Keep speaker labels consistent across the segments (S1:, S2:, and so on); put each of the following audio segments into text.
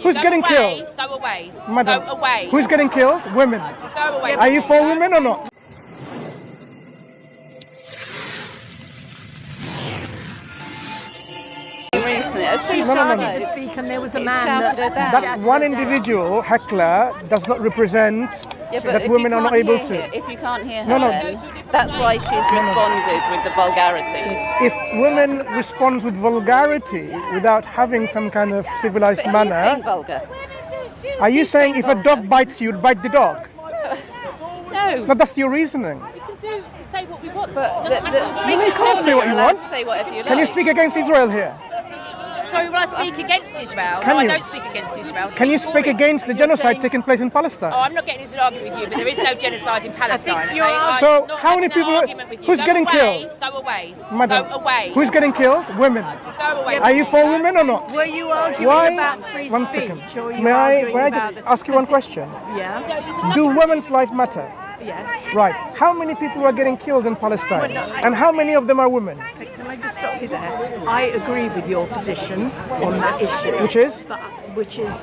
S1: Who's getting killed?
S2: Go away.
S1: Madam,
S2: go away.
S1: Who's getting killed? Women.
S2: Go away.
S1: Are you for women or not?
S3: She started to speak and there was a man
S1: that one individual, heckler, does not represent that women are not able to.
S3: If you can't hear her, then that's why she's responded with the vulgarity.
S1: If women respond with vulgarity without having some kind of civilized manner,
S3: Being vulgar.
S1: are you saying if a dog bites you, you'd bite the dog?
S3: No.
S1: No, that's your reasoning.
S2: We can say what we want.
S3: But
S1: You can't say what you want.
S3: Say whatever you like.
S1: Can you speak against Israel here?
S2: So will I speak against Israel?
S1: Can
S2: no,
S1: you?
S2: I don't speak against Israel.
S1: Can you speak against the genocide taking place in Palestine?
S2: Oh, I'm not getting into an argument with you, but there is no genocide in Palestine.
S3: you're
S2: okay?
S1: So
S2: I'm not
S1: how many
S2: having an
S1: people?
S2: argument with you.
S1: Who's
S2: Go
S1: getting
S2: away,
S1: killed?
S2: Go away.
S1: Madam,
S2: Go away.
S1: who's getting killed? Women.
S2: Go away.
S1: Are you for women or not?
S3: Were you arguing
S1: Why?
S3: about free
S1: One
S3: speech?
S1: second.
S3: Or you
S1: May I
S3: arguing
S1: just
S3: about
S1: ask you one question?
S3: Yeah.
S1: Do women's life matter?
S3: Yes.
S1: Right. How many people are getting killed in Palestine?
S3: Well, no,
S1: And how many of them are women?
S3: Can I just stop you there? I agree with your position on that issue.
S1: Which is?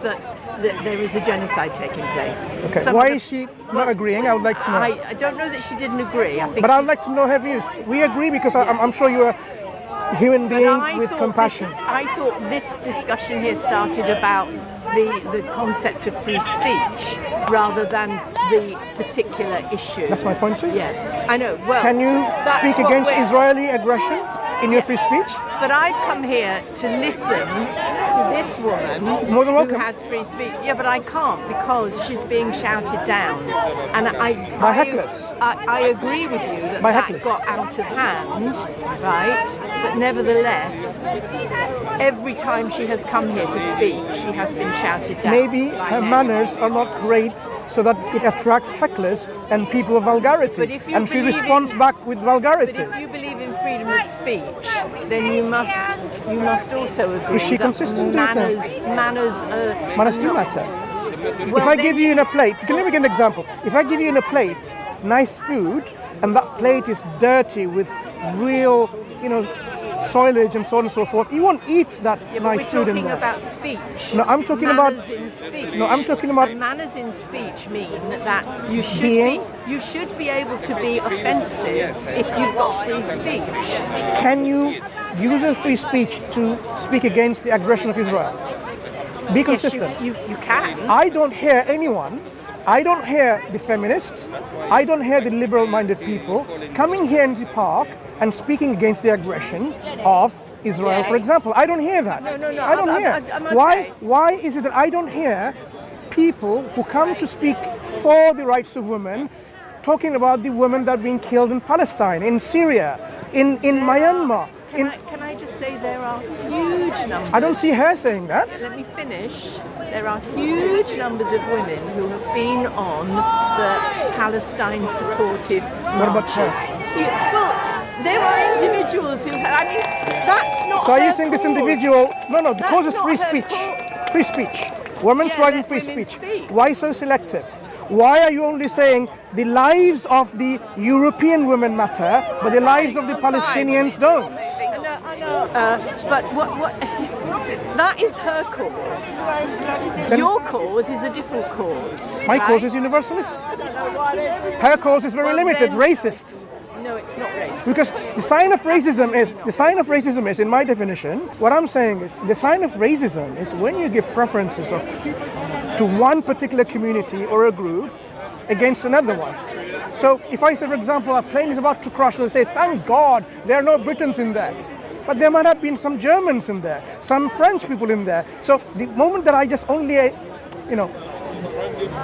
S3: that there is a genocide taking place.
S1: Okay.
S3: Some
S1: Why
S3: of the-
S1: is she not agreeing? I would like to know.
S3: I don't know that she didn't agree. I think
S1: But I would like to know her views. We agree because I'm sure you're a human being with compassion.
S3: I thought this discussion here started about the concept of free speech rather than the particular issue.
S1: That's my point too.
S3: Yeah, I know. Well,
S1: Can you
S3: that's
S1: speak
S3: what
S1: against
S3: we're-
S1: Israeli aggression in your free speech?
S3: But I've come here to listen to this woman
S1: More than
S3: who
S1: welcome.
S3: has free speech. Yeah, but I can't because she's being shouted down. And
S1: By hecklers.
S3: I agree with you that
S1: By
S3: that
S1: hecklers.
S3: got out of hand, right? But nevertheless, every time she has come here to speak, she has been shouted down.
S1: Maybe
S3: by
S1: her
S3: men.
S1: manners are not great so that it attracts hecklers and people of vulgarity.
S3: But if you
S1: And she
S3: believe
S1: responds back with
S3: But
S1: vulgarity.
S3: if you believe in freedom of speech, then you must also agree
S1: Is she
S3: that
S1: consistent, do you
S3: manners
S1: think? Manners do
S3: not-
S1: matter.
S3: Well,
S1: If I
S3: then
S1: give you in a plate, can let me give an example. If I give you in a plate nice food and that plate is dirty with real, soilage and so on and so forth, you won't eat that
S3: Yeah, but
S1: nice
S3: we're
S1: food in
S3: talking
S1: there.
S3: about speech.
S1: No, I'm talking about-
S3: manners in speech.
S1: No, I'm talking about-
S3: And manners in speech mean that you should
S1: Being-
S3: you should be able to be offensive if you've got free speech.
S1: Can you use your free speech to speak against the aggression of Israel? Be
S3: Yes,
S1: consistent.
S3: you can.
S1: I don't hear anyone, I don't hear the feminists, I don't hear the liberal-minded people coming here in the park and speaking against the aggression of Israel, for example. I don't hear that.
S3: No,
S1: I don't hear.
S3: I'm okay.
S1: Why is it that I don't hear people who come to speak for the rights of women talking about the women that are being killed in Palestine, in Syria, in Myanmar?
S3: Can I just say there are huge numbers.
S1: I don't see her saying that.
S3: Let me finish. There are huge numbers of women who have been on the Palestine supportive
S1: What about
S3: marches.
S1: her?
S3: Well, there are individuals who have, that's not
S1: So are you
S3: her
S1: saying this
S3: cause.
S1: individual? No, the
S3: That's
S1: cause is
S3: not
S1: free
S3: her
S1: speech.
S3: cause.
S1: Free speech. Women's
S3: Yeah,
S1: right and
S3: let
S1: free
S3: women
S1: speech.
S3: speak.
S1: Why so selective? Why are you only saying the lives of the European women matter, but the lives of the Palestinians don't?
S3: I know. But what? That is her cause. Your cause is a different cause.
S1: My
S3: right?
S1: cause is universalist. Her cause is very
S3: Well,
S1: limited,
S3: then-
S1: racist.
S3: No, it's not racist.
S1: Because the sign of racism is, in my definition, what I'm saying is, the sign of racism is when you give preferences to one particular community or a group against another one. So if I say, for example, a plane is about to crash, they'll say, thank God there are no Britons in there. But there might have been some Germans in there, some French people in there. So the moment that I just only,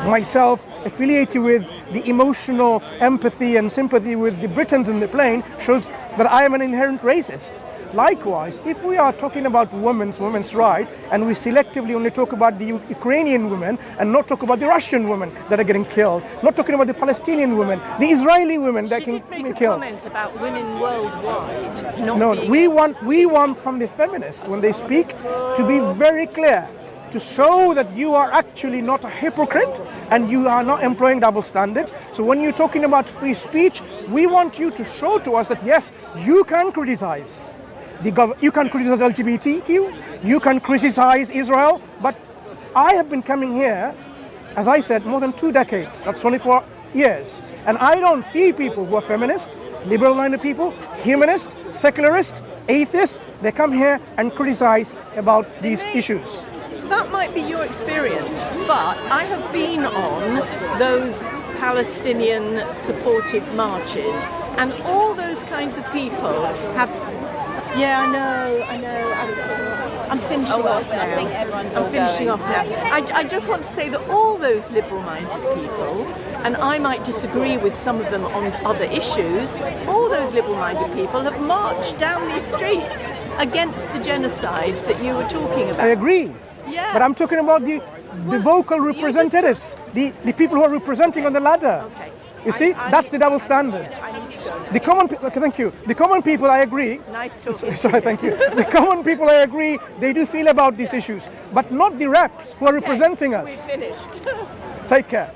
S1: myself affiliated with the emotional empathy and sympathy with the Britons in the plane shows that I am an inherent racist. Likewise, if we are talking about women's rights and we selectively only talk about the Ukrainian women and not talk about the Russian women that are getting killed, not talking about the Palestinian women, the Israeli women that
S3: She
S1: can
S3: did make
S1: be
S3: a
S1: killed.
S3: comment about women worldwide. Not
S1: No,
S3: being
S1: we want from the feminists when they speak to be very clear, to show that you are actually not a hypocrite and you are not employing double standards. So when you're talking about free speech, we want you to show to us that yes, you can criticize you can criticize LGBTQ, you can criticize Israel, but I have been coming here, as I said, more than 2 decades. That's 24 years. And I don't see people who are feminist, liberal-minded people, humanist, secularist, atheist. They come here and criticize about these issues.
S3: That might be your experience, but I have been on those Palestinian supportive marches, and all those kinds of people have. Yeah, I know. I'm finishing off now.
S2: I think everyone's
S3: I'm
S2: all
S3: finishing
S2: going.
S3: off now. I just want to say that all those liberal-minded people, and I might disagree with some of them on other issues, all those liberal-minded people have marched down these streets against the genocide that you were talking about.
S1: I agree.
S3: Yeah.
S1: But I'm talking about the vocal representatives, the people who are representing on the ladder.
S3: Okay.
S1: You see, that's the double standard.
S3: I need to go.
S1: The common people, okay, thank you. The common people, I agree.
S3: Nice talking.
S1: Sorry, thank you. The common people, I agree, they do feel about these issues, but not the reps who are representing us.
S3: We finished.
S1: Take care.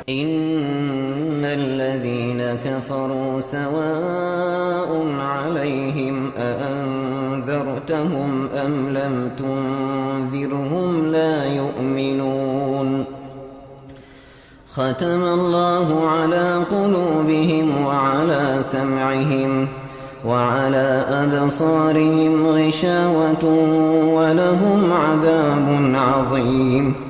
S4: إن الذين كفروا سواء عليهم أأنذرتهم أم لم تنذرهم لا يؤمنون ختم الله على قلوبهم وعلى سمعهم وعلى أبصارهم غشاوة ولهم عذاب عظيم